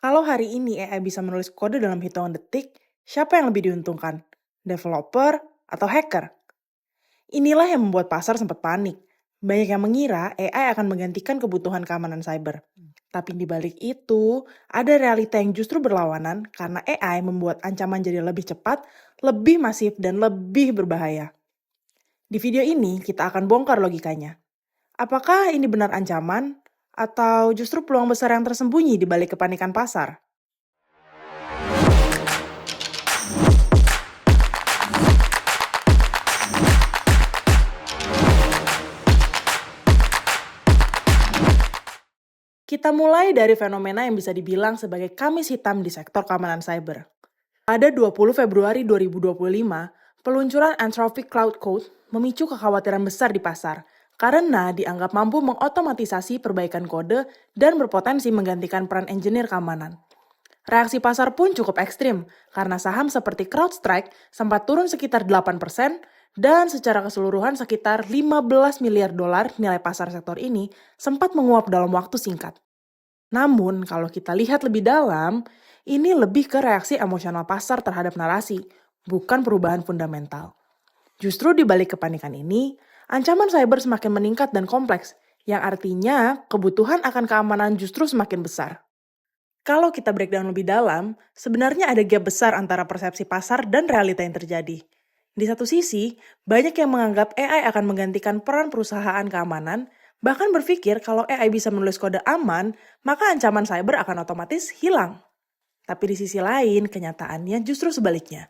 Kalau hari ini AI bisa menulis kode dalam hitungan detik, siapa yang lebih diuntungkan? Developer atau hacker? Inilah yang membuat pasar sempat panik. Banyak yang mengira AI akan menggantikan kebutuhan keamanan cyber. Tapi di balik itu, ada realita yang justru berlawanan karena AI membuat ancaman jadi lebih cepat, lebih masif, dan lebih berbahaya. Di video ini, kita akan bongkar logikanya. Apakah ini benar ancaman, atau justru peluang besar yang tersembunyi di balik kepanikan pasar? Kita mulai dari fenomena yang bisa dibilang sebagai kamis hitam di sektor keamanan cyber. Pada 20 Februari 2025, peluncuran Anthropic Cloud Code memicu kekhawatiran besar di pasar karena dianggap mampu mengotomatisasi perbaikan kode dan berpotensi menggantikan peran engineer keamanan. Reaksi pasar pun cukup ekstrim karena saham seperti CrowdStrike sempat turun sekitar 8% dan secara keseluruhan sekitar 15 miliar dolar nilai pasar sektor ini sempat menguap dalam waktu singkat. Namun, kalau kita lihat lebih dalam, ini lebih ke reaksi emosional pasar terhadap narasi, bukan perubahan fundamental. Justru di balik kepanikan ini, ancaman cyber semakin meningkat dan kompleks, yang artinya kebutuhan akan keamanan justru semakin besar. Kalau kita breakdown lebih dalam, sebenarnya ada gap besar antara persepsi pasar dan realita yang terjadi. Di satu sisi, banyak yang menganggap AI akan menggantikan peran perusahaan keamanan, bahkan berpikir kalau AI bisa menulis kode aman, maka ancaman cyber akan otomatis hilang. Tapi di sisi lain, kenyataannya justru sebaliknya.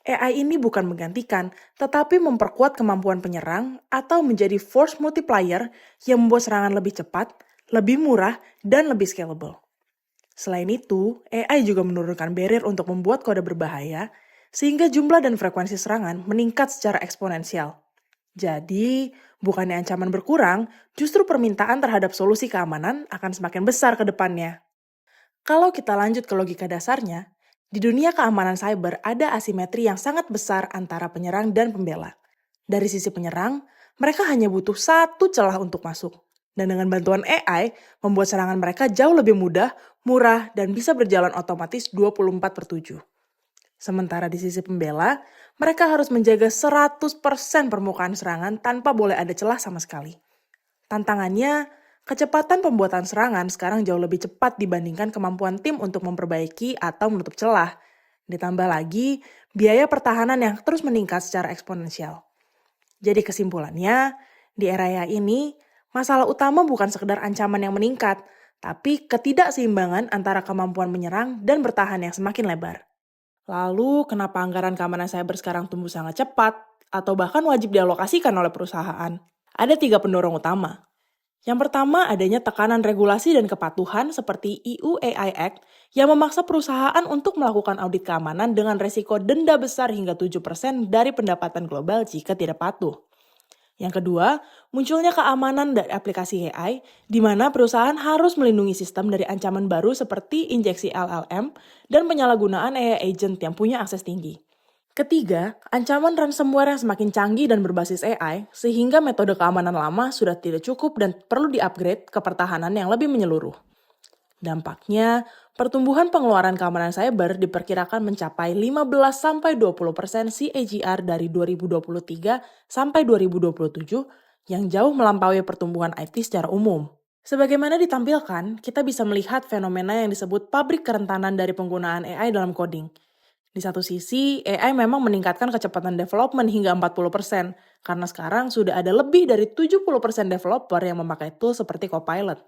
AI ini bukan menggantikan, tetapi memperkuat kemampuan penyerang atau menjadi force multiplier yang membuat serangan lebih cepat, lebih murah, dan lebih scalable. Selain itu, AI juga menurunkan barrier untuk membuat kode berbahaya, sehingga jumlah dan frekuensi serangan meningkat secara eksponensial. Jadi, bukannya ancaman berkurang, justru permintaan terhadap solusi keamanan akan semakin besar ke depannya. Kalau kita lanjut ke logika dasarnya, di dunia keamanan cyber ada asimetri yang sangat besar antara penyerang dan pembela. Dari sisi penyerang, mereka hanya butuh satu celah untuk masuk. Dan dengan bantuan AI, membuat serangan mereka jauh lebih mudah, murah, dan bisa berjalan otomatis 24/7. Sementara di sisi pembela, mereka harus menjaga 100% permukaan serangan tanpa boleh ada celah sama sekali. Tantangannya, kecepatan pembuatan serangan sekarang jauh lebih cepat dibandingkan kemampuan tim untuk memperbaiki atau menutup celah. Ditambah lagi, biaya pertahanan yang terus meningkat secara eksponensial. Jadi kesimpulannya, di era AI ini, masalah utama bukan sekedar ancaman yang meningkat, tapi ketidakseimbangan antara kemampuan menyerang dan bertahan yang semakin lebar. Lalu, kenapa anggaran keamanan cyber sekarang tumbuh sangat cepat, atau bahkan wajib dialokasikan oleh perusahaan? Ada 3 pendorong utama. Yang pertama, adanya tekanan regulasi dan kepatuhan seperti EU AI Act yang memaksa perusahaan untuk melakukan audit keamanan dengan resiko denda besar hingga 7% dari pendapatan global jika tidak patuh. Yang kedua, munculnya keamanan dari aplikasi AI, di mana perusahaan harus melindungi sistem dari ancaman baru seperti injeksi LLM dan penyalahgunaan AI agent yang punya akses tinggi. Ketiga, ancaman ransomware yang semakin canggih dan berbasis AI, sehingga metode keamanan lama sudah tidak cukup dan perlu di-upgrade ke pertahanan yang lebih menyeluruh. Dampaknya, pertumbuhan pengeluaran keamanan cyber diperkirakan mencapai 15-20% CAGR dari 2023 sampai 2027 yang jauh melampaui pertumbuhan IT secara umum. Sebagaimana ditampilkan, kita bisa melihat fenomena yang disebut pabrik kerentanan dari penggunaan AI dalam coding. Di satu sisi, AI memang meningkatkan kecepatan development hingga 40%, karena sekarang sudah ada lebih dari 70% developer yang memakai tool seperti Copilot.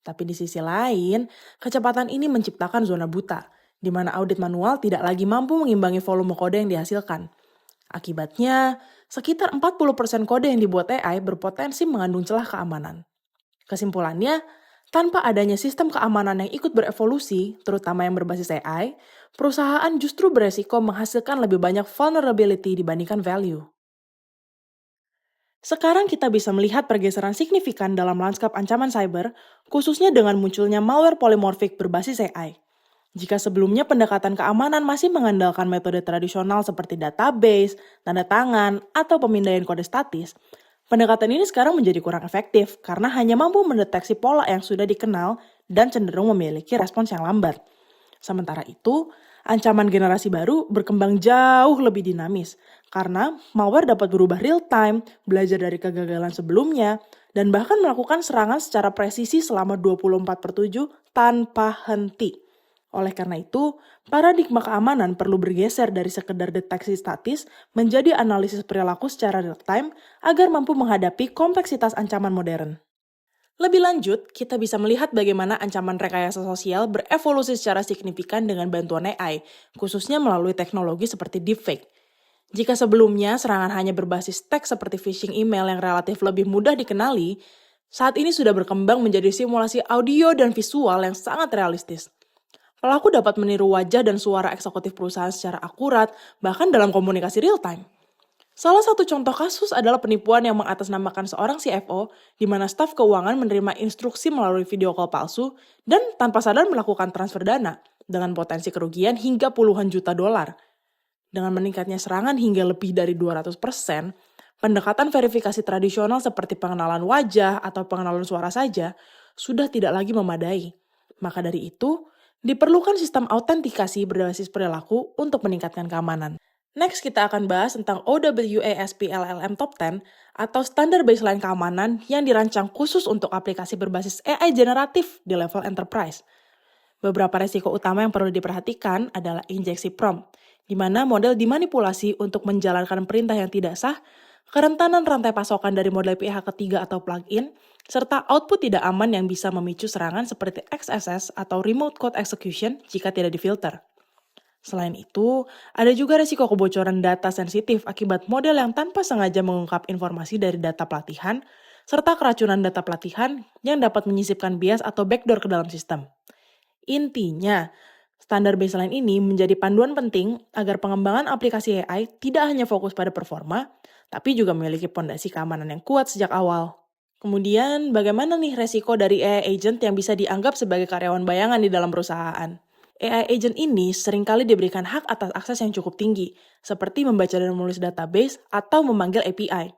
Tapi di sisi lain, kecepatan ini menciptakan zona buta, di mana audit manual tidak lagi mampu mengimbangi volume kode yang dihasilkan. Akibatnya, sekitar 40% kode yang dibuat AI berpotensi mengandung celah keamanan. Kesimpulannya, tanpa adanya sistem keamanan yang ikut berevolusi, terutama yang berbasis AI, perusahaan justru beresiko menghasilkan lebih banyak vulnerability dibandingkan value. Sekarang kita bisa melihat pergeseran signifikan dalam lanskap ancaman cyber, khususnya dengan munculnya malware polymorphic berbasis AI. Jika sebelumnya pendekatan keamanan masih mengandalkan metode tradisional seperti database, tanda tangan, atau pemindaian kode statis, pendekatan ini sekarang menjadi kurang efektif karena hanya mampu mendeteksi pola yang sudah dikenal dan cenderung memiliki respons yang lambat. Sementara itu, ancaman generasi baru berkembang jauh lebih dinamis karena malware dapat berubah real time, belajar dari kegagalan sebelumnya, dan bahkan melakukan serangan secara presisi selama 24/7 tanpa henti. Oleh karena itu, paradigma keamanan perlu bergeser dari sekedar deteksi statis menjadi analisis perilaku secara real time agar mampu menghadapi kompleksitas ancaman modern. Lebih lanjut, kita bisa melihat bagaimana ancaman rekayasa sosial berevolusi secara signifikan dengan bantuan AI, khususnya melalui teknologi seperti deepfake. Jika sebelumnya serangan hanya berbasis teks seperti phishing email yang relatif lebih mudah dikenali, saat ini sudah berkembang menjadi simulasi audio dan visual yang sangat realistis. Pelaku dapat meniru wajah dan suara eksekutif perusahaan secara akurat, bahkan dalam komunikasi real time. Salah satu contoh kasus adalah penipuan yang mengatasnamakan seorang CFO, di mana staf keuangan menerima instruksi melalui video call palsu dan tanpa sadar melakukan transfer dana, dengan potensi kerugian hingga puluhan juta dolar. Dengan meningkatnya serangan hingga lebih dari 200%, pendekatan verifikasi tradisional seperti pengenalan wajah atau pengenalan suara saja sudah tidak lagi memadai. Maka dari itu, diperlukan sistem autentikasi berbasis perilaku untuk meningkatkan keamanan. Next, kita akan bahas tentang OWASP LLM Top 10 atau standar baseline keamanan yang dirancang khusus untuk aplikasi berbasis AI generatif di level enterprise. Beberapa resiko utama yang perlu diperhatikan adalah injeksi prompt, di mana model dimanipulasi untuk menjalankan perintah yang tidak sah, kerentanan rantai pasokan dari model pihak ketiga atau plugin, serta output tidak aman yang bisa memicu serangan seperti XSS atau remote code execution jika tidak difilter. Selain itu, ada juga risiko kebocoran data sensitif akibat model yang tanpa sengaja mengungkap informasi dari data pelatihan, serta keracunan data pelatihan yang dapat menyisipkan bias atau backdoor ke dalam sistem. Intinya, standar baseline ini menjadi panduan penting agar pengembangan aplikasi AI tidak hanya fokus pada performa, tapi juga memiliki fondasi keamanan yang kuat sejak awal. Kemudian, bagaimana nih resiko dari AI agent yang bisa dianggap sebagai karyawan bayangan di dalam perusahaan? AI agent ini seringkali diberikan hak atas akses yang cukup tinggi, seperti membaca dan menulis database atau memanggil API.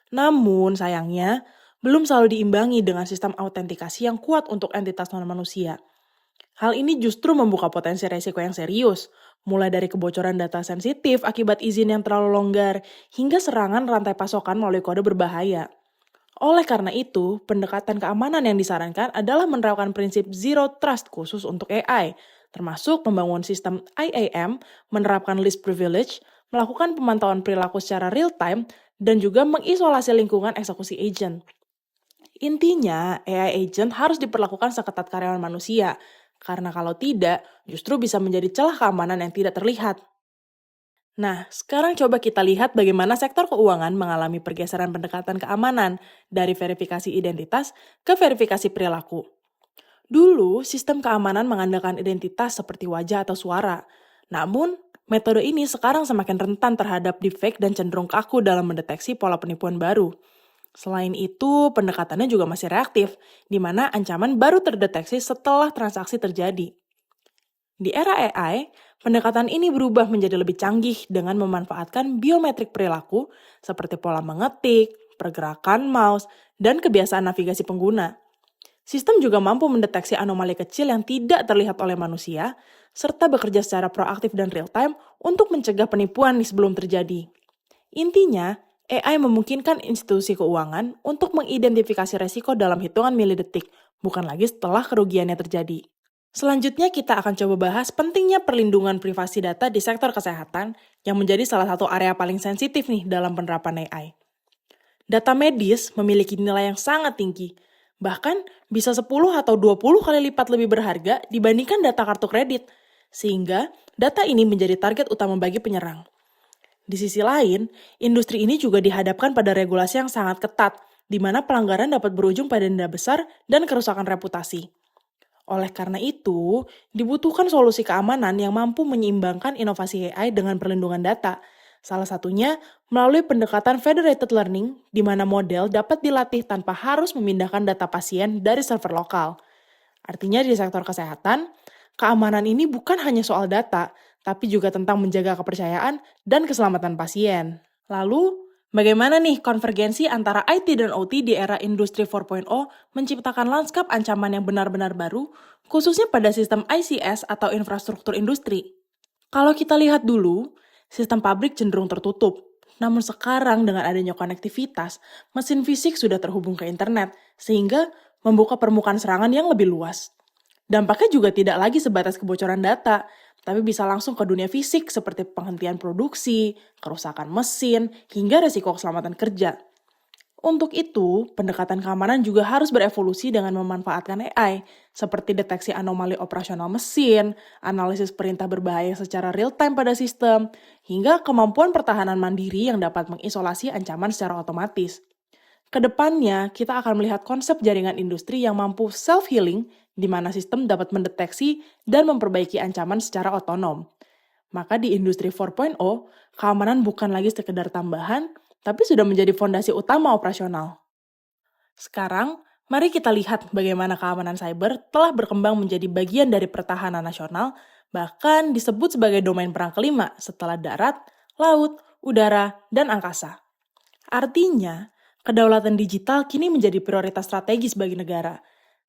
Namun, sayangnya, belum selalu diimbangi dengan sistem autentikasi yang kuat untuk entitas non-manusia. Hal ini justru membuka potensi risiko yang serius, mulai dari kebocoran data sensitif akibat izin yang terlalu longgar, hingga serangan rantai pasokan melalui kode berbahaya. Oleh karena itu, pendekatan keamanan yang disarankan adalah menerapkan prinsip Zero Trust khusus untuk AI, termasuk membangun sistem IAM, menerapkan least privilege, melakukan pemantauan perilaku secara real-time, dan juga mengisolasi lingkungan eksekusi agent. Intinya, AI agent harus diperlakukan seketat karyawan manusia, karena kalau tidak, justru bisa menjadi celah keamanan yang tidak terlihat. Nah, sekarang coba kita lihat bagaimana sektor keuangan mengalami pergeseran pendekatan keamanan dari verifikasi identitas ke verifikasi perilaku. Dulu, sistem keamanan mengandalkan identitas seperti wajah atau suara. Namun, metode ini sekarang semakin rentan terhadap deepfake dan cenderung kaku dalam mendeteksi pola penipuan baru. Selain itu, pendekatannya juga masih reaktif, di mana ancaman baru terdeteksi setelah transaksi terjadi. Di era AI, pendekatan ini berubah menjadi lebih canggih dengan memanfaatkan biometrik perilaku seperti pola mengetik, pergerakan mouse, dan kebiasaan navigasi pengguna. Sistem juga mampu mendeteksi anomali kecil yang tidak terlihat oleh manusia, serta bekerja secara proaktif dan real-time untuk mencegah penipuan sebelum terjadi. Intinya, AI memungkinkan institusi keuangan untuk mengidentifikasi resiko dalam hitungan milidetik, bukan lagi setelah kerugiannya terjadi. Selanjutnya kita akan coba bahas pentingnya perlindungan privasi data di sektor kesehatan yang menjadi salah satu area paling sensitif nih dalam penerapan AI. Data medis memiliki nilai yang sangat tinggi, bahkan bisa 10 atau 20 kali lipat lebih berharga dibandingkan data kartu kredit, sehingga data ini menjadi target utama bagi penyerang. Di sisi lain, industri ini juga dihadapkan pada regulasi yang sangat ketat, di mana pelanggaran dapat berujung pada denda besar dan kerusakan reputasi. Oleh karena itu, dibutuhkan solusi keamanan yang mampu menyeimbangkan inovasi AI dengan perlindungan data. Salah satunya melalui pendekatan federated learning, di mana model dapat dilatih tanpa harus memindahkan data pasien dari server lokal. Artinya di sektor kesehatan, keamanan ini bukan hanya soal data, tapi juga tentang menjaga kepercayaan dan keselamatan pasien. Lalu, Bagaimana nih konvergensi antara IT dan OT di era industri 4.0 menciptakan lanskap ancaman yang benar-benar baru, khususnya pada sistem ICS atau infrastruktur industri? Kalau kita lihat dulu, sistem pabrik cenderung tertutup. Namun sekarang dengan adanya konektivitas, mesin fisik sudah terhubung ke internet, sehingga membuka permukaan serangan yang lebih luas. Dampaknya juga tidak lagi sebatas kebocoran data, tapi bisa langsung ke dunia fisik seperti penghentian produksi, kerusakan mesin, hingga resiko keselamatan kerja. Untuk itu, pendekatan keamanan juga harus berevolusi dengan memanfaatkan AI, seperti deteksi anomali operasional mesin, analisis perintah berbahaya secara real-time pada sistem, hingga kemampuan pertahanan mandiri yang dapat mengisolasi ancaman secara otomatis. Kedepannya, kita akan melihat konsep jaringan industri yang mampu self-healing, di mana sistem dapat mendeteksi dan memperbaiki ancaman secara otonom. Maka di industri 4.0, keamanan bukan lagi sekedar tambahan, tapi sudah menjadi fondasi utama operasional. Sekarang, mari kita lihat bagaimana keamanan cyber telah berkembang menjadi bagian dari pertahanan nasional, bahkan disebut sebagai domain perang kelima setelah darat, laut, udara, dan angkasa. Artinya, kedaulatan digital kini menjadi prioritas strategis bagi negara.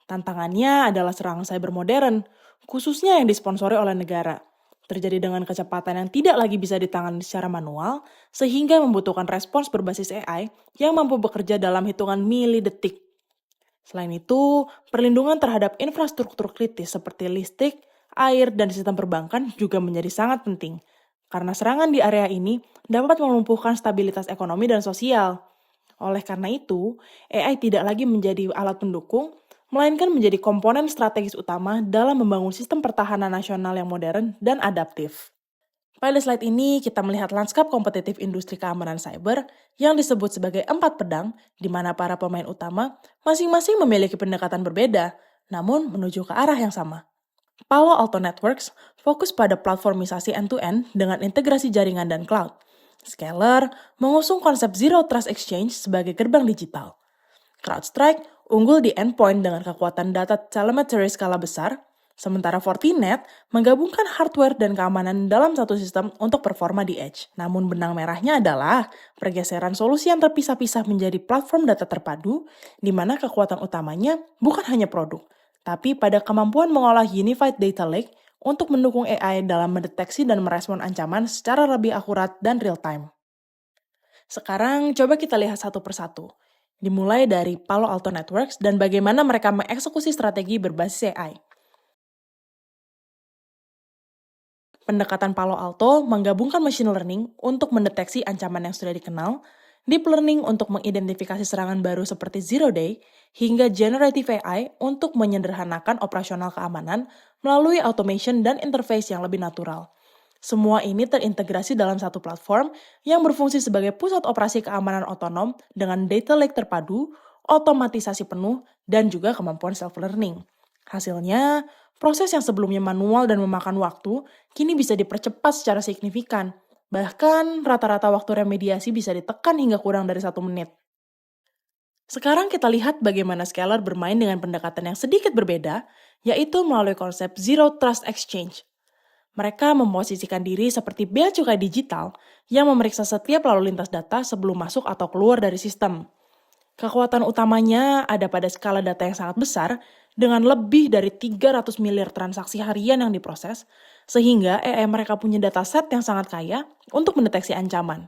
Tantangannya adalah serangan cyber modern, khususnya yang disponsori oleh negara. Terjadi dengan kecepatan yang tidak lagi bisa ditangani secara manual, sehingga membutuhkan respons berbasis AI yang mampu bekerja dalam hitungan milidetik. Selain itu, perlindungan terhadap infrastruktur kritis seperti listrik, air, dan sistem perbankan juga menjadi sangat penting, karena serangan di area ini dapat melumpuhkan stabilitas ekonomi dan sosial. Oleh karena itu, AI tidak lagi menjadi alat pendukung, melainkan menjadi komponen strategis utama dalam membangun sistem pertahanan nasional yang modern dan adaptif. Pada slide ini, kita melihat lanskap kompetitif industri keamanan cyber yang disebut sebagai 4 pedang, di mana para pemain utama masing-masing memiliki pendekatan berbeda, namun menuju ke arah yang sama. Palo Alto Networks fokus pada platformisasi end-to-end dengan integrasi jaringan dan cloud. Scalar mengusung konsep Zero Trust Exchange sebagai gerbang digital. CrowdStrike unggul di endpoint dengan kekuatan data telemetry skala besar, sementara Fortinet menggabungkan hardware dan keamanan dalam satu sistem untuk performa di edge. Namun benang merahnya adalah pergeseran solusi yang terpisah-pisah menjadi platform data terpadu, di mana kekuatan utamanya bukan hanya produk, tapi pada kemampuan mengolah unified data lake untuk mendukung AI dalam mendeteksi dan merespon ancaman secara lebih akurat dan real-time. Sekarang coba kita lihat satu persatu. Dimulai dari Palo Alto Networks dan bagaimana mereka mengeksekusi strategi berbasis AI. Pendekatan Palo Alto menggabungkan machine learning untuk mendeteksi ancaman yang sudah dikenal, deep learning untuk mengidentifikasi serangan baru seperti zero day, hingga generative AI untuk menyederhanakan operasional keamanan melalui automation dan interface yang lebih natural. Semua ini terintegrasi dalam satu platform yang berfungsi sebagai pusat operasi keamanan otonom dengan data lake terpadu, otomatisasi penuh, dan juga kemampuan self-learning. Hasilnya, proses yang sebelumnya manual dan memakan waktu, kini bisa dipercepat secara signifikan. Bahkan, rata-rata waktu remediasi bisa ditekan hingga kurang dari 1 menit. Sekarang kita lihat bagaimana Scalar bermain dengan pendekatan yang sedikit berbeda, yaitu melalui konsep Zero Trust Exchange. Mereka memposisikan diri seperti bea cukai digital yang memeriksa setiap lalu lintas data sebelum masuk atau keluar dari sistem. Kekuatan utamanya ada pada skala data yang sangat besar dengan lebih dari 300 miliar transaksi harian yang diproses, sehingga AI mereka punya dataset yang sangat kaya untuk mendeteksi ancaman.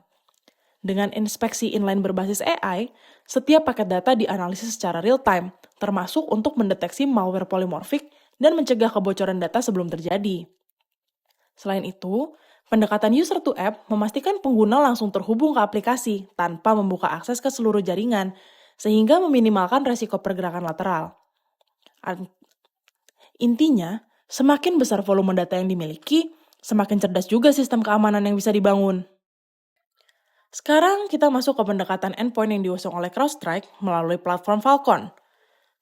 Dengan inspeksi inline berbasis AI, setiap paket data dianalisis secara real-time, termasuk untuk mendeteksi malware polimorfik dan mencegah kebocoran data sebelum terjadi. Selain itu, pendekatan user to app memastikan pengguna langsung terhubung ke aplikasi tanpa membuka akses ke seluruh jaringan, sehingga meminimalkan resiko pergerakan lateral. Intinya, semakin besar volume data yang dimiliki, semakin cerdas juga sistem keamanan yang bisa dibangun. Sekarang kita masuk ke pendekatan endpoint yang diusung oleh CrowdStrike melalui platform Falcon.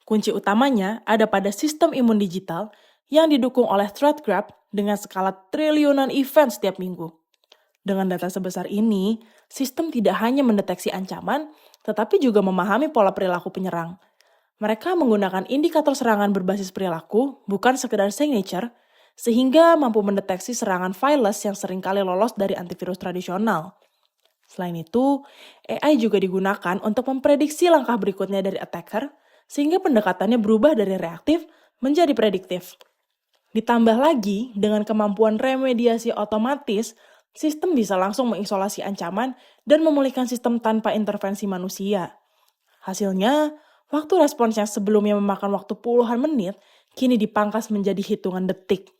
Kunci utamanya ada pada sistem imun digital yang didukung oleh Threat Graph dengan skala triliunan event setiap minggu. Dengan data sebesar ini, sistem tidak hanya mendeteksi ancaman, tetapi juga memahami pola perilaku penyerang. Mereka menggunakan indikator serangan berbasis perilaku, bukan sekedar signature, sehingga mampu mendeteksi serangan fileless yang seringkali lolos dari antivirus tradisional. Selain itu, AI juga digunakan untuk memprediksi langkah berikutnya dari attacker, sehingga pendekatannya berubah dari reaktif menjadi prediktif. Ditambah lagi, dengan kemampuan remediasi otomatis, sistem bisa langsung mengisolasi ancaman dan memulihkan sistem tanpa intervensi manusia. Hasilnya, waktu respons yang sebelumnya memakan waktu puluhan menit, kini dipangkas menjadi hitungan detik.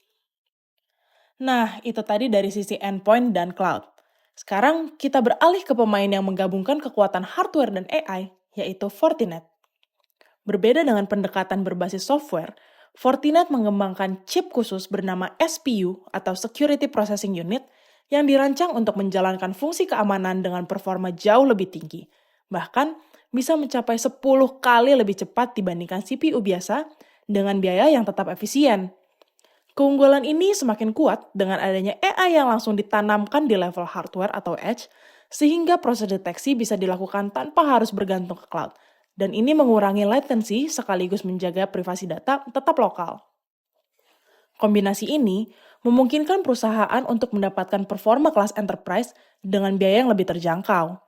Nah, itu tadi dari sisi endpoint dan cloud. Sekarang kita beralih ke pemain yang menggabungkan kekuatan hardware dan AI, yaitu Fortinet. Berbeda dengan pendekatan berbasis software, Fortinet mengembangkan chip khusus bernama SPU atau Security Processing Unit yang dirancang untuk menjalankan fungsi keamanan dengan performa jauh lebih tinggi. Bahkan bisa mencapai 10 kali lebih cepat dibandingkan CPU biasa dengan biaya yang tetap efisien. Keunggulan ini semakin kuat dengan adanya AI yang langsung ditanamkan di level hardware atau edge, sehingga proses deteksi bisa dilakukan tanpa harus bergantung ke cloud. Dan ini mengurangi latency sekaligus menjaga privasi data tetap lokal. Kombinasi ini memungkinkan perusahaan untuk mendapatkan performa kelas enterprise dengan biaya yang lebih terjangkau.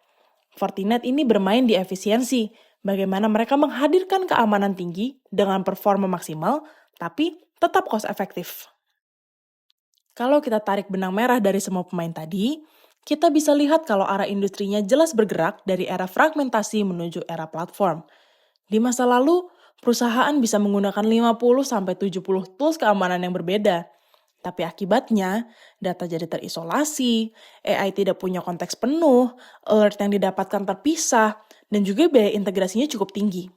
Fortinet ini bermain di efisiensi, bagaimana mereka menghadirkan keamanan tinggi dengan performa maksimal, tapi tetap cost efektif. Kalau kita tarik benang merah dari semua pemain tadi, kita bisa lihat kalau arah industrinya jelas bergerak dari era fragmentasi menuju era platform. Di masa lalu, perusahaan bisa menggunakan 50-70 tools keamanan yang berbeda. Tapi akibatnya, data jadi terisolasi, AI tidak punya konteks penuh, alert yang didapatkan terpisah, dan juga biaya integrasinya cukup tinggi.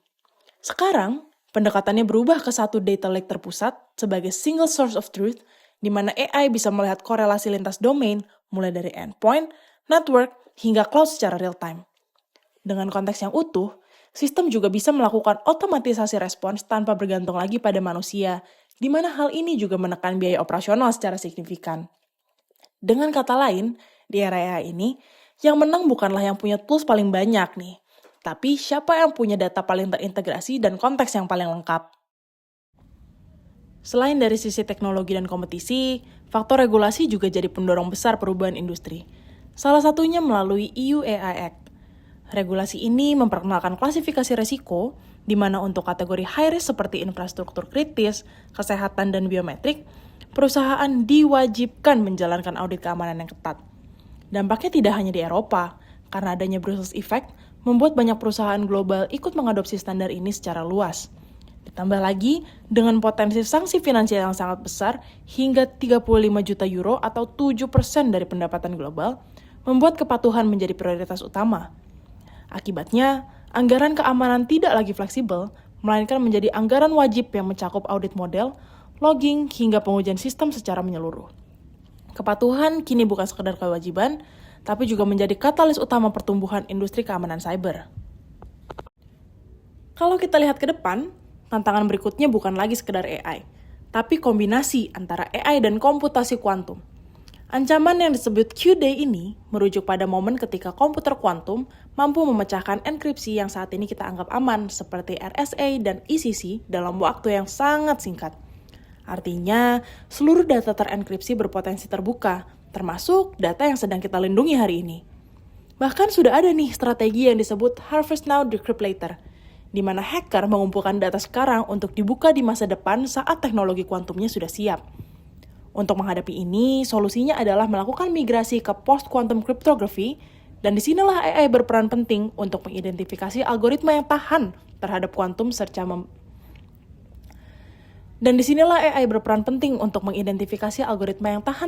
Sekarang, pendekatannya berubah ke satu data lake terpusat sebagai single source of truth, di mana AI bisa melihat korelasi lintas domain, mulai dari endpoint, network, hingga cloud secara real-time. Dengan konteks yang utuh, sistem juga bisa melakukan otomatisasi respons tanpa bergantung lagi pada manusia, di mana hal ini juga menekan biaya operasional secara signifikan. Dengan kata lain, di era AI ini, yang menang bukanlah yang punya tools paling banyak nih, tapi siapa yang punya data paling terintegrasi dan konteks yang paling lengkap. Selain dari sisi teknologi dan kompetisi, faktor regulasi juga jadi pendorong besar perubahan industri. Salah satunya melalui EU AI Act. Regulasi ini memperkenalkan klasifikasi risiko, di mana untuk kategori high risk seperti infrastruktur kritis, kesehatan, dan biometrik, perusahaan diwajibkan menjalankan audit keamanan yang ketat. Dampaknya tidak hanya di Eropa, karena adanya Brussels Effect membuat banyak perusahaan global ikut mengadopsi standar ini secara luas. Ditambah lagi, dengan potensi sanksi finansial yang sangat besar hingga 35 juta euro atau 7% dari pendapatan global, membuat kepatuhan menjadi prioritas utama. Akibatnya, anggaran keamanan tidak lagi fleksibel, melainkan menjadi anggaran wajib yang mencakup audit model, logging, hingga pengujian sistem secara menyeluruh. Kepatuhan kini bukan sekedar kewajiban, tapi juga menjadi katalis utama pertumbuhan industri keamanan cyber. Kalau kita lihat ke depan, tantangan berikutnya bukan lagi sekedar AI, tapi kombinasi antara AI dan komputasi kuantum. Ancaman yang disebut Q-Day ini merujuk pada momen ketika komputer kuantum mampu memecahkan enkripsi yang saat ini kita anggap aman seperti RSA dan ECC dalam waktu yang sangat singkat. Artinya, seluruh data terenkripsi berpotensi terbuka, termasuk data yang sedang kita lindungi hari ini. Bahkan sudah ada nih strategi yang disebut Harvest Now, Decrypt Later, di mana hacker mengumpulkan data sekarang untuk dibuka di masa depan saat teknologi kuantumnya sudah siap. Untuk menghadapi ini, solusinya adalah melakukan migrasi ke post-quantum cryptography, dan disinilah AI berperan penting untuk mengidentifikasi algoritma yang tahan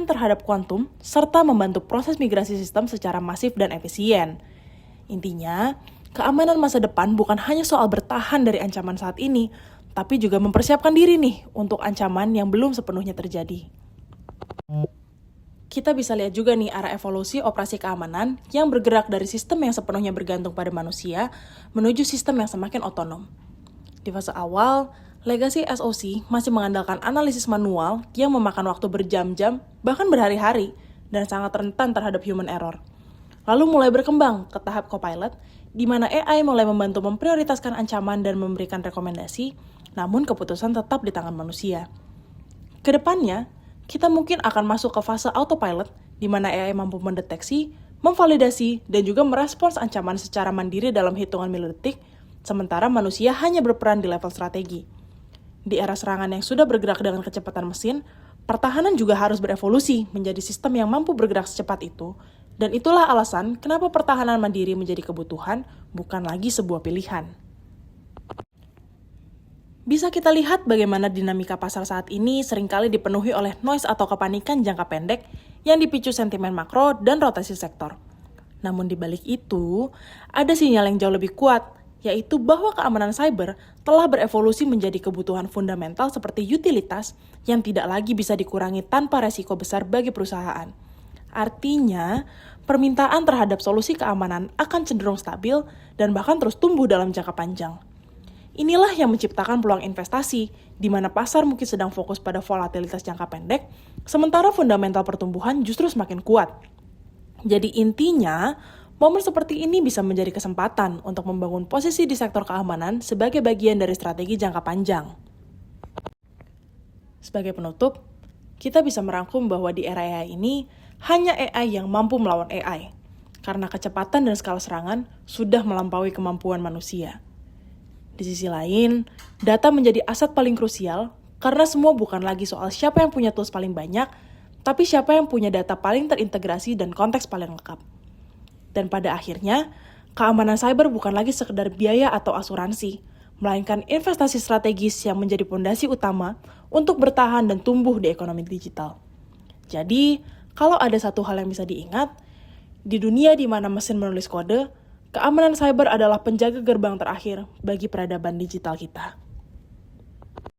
terhadap kuantum serta membantu proses migrasi sistem secara masif dan efisien. Intinya, keamanan masa depan bukan hanya soal bertahan dari ancaman saat ini, tapi juga mempersiapkan diri nih untuk ancaman yang belum sepenuhnya terjadi. Kita bisa lihat juga nih arah evolusi operasi keamanan yang bergerak dari sistem yang sepenuhnya bergantung pada manusia menuju sistem yang semakin otonom. Di fase awal, legacy SOC masih mengandalkan analisis manual yang memakan waktu berjam-jam, bahkan berhari-hari, dan sangat rentan terhadap human error. Lalu mulai berkembang ke tahap copilot, di mana AI mulai membantu memprioritaskan ancaman dan memberikan rekomendasi, namun keputusan tetap di tangan manusia. Kedepannya, kita mungkin akan masuk ke fase autopilot, di mana AI mampu mendeteksi, memvalidasi, dan juga merespons ancaman secara mandiri dalam hitungan milidetik, sementara manusia hanya berperan di level strategi. Di era serangan yang sudah bergerak dengan kecepatan mesin, pertahanan juga harus berevolusi menjadi sistem yang mampu bergerak secepat itu, dan itulah alasan kenapa pertahanan mandiri menjadi kebutuhan, bukan lagi sebuah pilihan. Bisa kita lihat bagaimana dinamika pasar saat ini seringkali dipenuhi oleh noise atau kepanikan jangka pendek yang dipicu sentimen makro dan rotasi sektor. Namun di balik itu, ada sinyal yang jauh lebih kuat, yaitu bahwa keamanan cyber telah berevolusi menjadi kebutuhan fundamental seperti utilitas yang tidak lagi bisa dikurangi tanpa resiko besar bagi perusahaan. Artinya, permintaan terhadap solusi keamanan akan cenderung stabil dan bahkan terus tumbuh dalam jangka panjang. Inilah yang menciptakan peluang investasi, di mana pasar mungkin sedang fokus pada volatilitas jangka pendek, sementara fundamental pertumbuhan justru semakin kuat. Jadi intinya, momen seperti ini bisa menjadi kesempatan untuk membangun posisi di sektor keamanan sebagai bagian dari strategi jangka panjang. Sebagai penutup, kita bisa merangkum bahwa di era AI ini, hanya AI yang mampu melawan AI, karena kecepatan dan skala serangan sudah melampaui kemampuan manusia. Di sisi lain, data menjadi aset paling krusial karena semua bukan lagi soal siapa yang punya tools paling banyak, tapi siapa yang punya data paling terintegrasi dan konteks paling lengkap. Dan pada akhirnya, keamanan cyber bukan lagi sekedar biaya atau asuransi, melainkan investasi strategis yang menjadi fondasi utama untuk bertahan dan tumbuh di ekonomi digital. Jadi, kalau ada satu hal yang bisa diingat, di dunia di mana mesin menulis kode, keamanan cyber adalah penjaga gerbang terakhir bagi peradaban digital kita.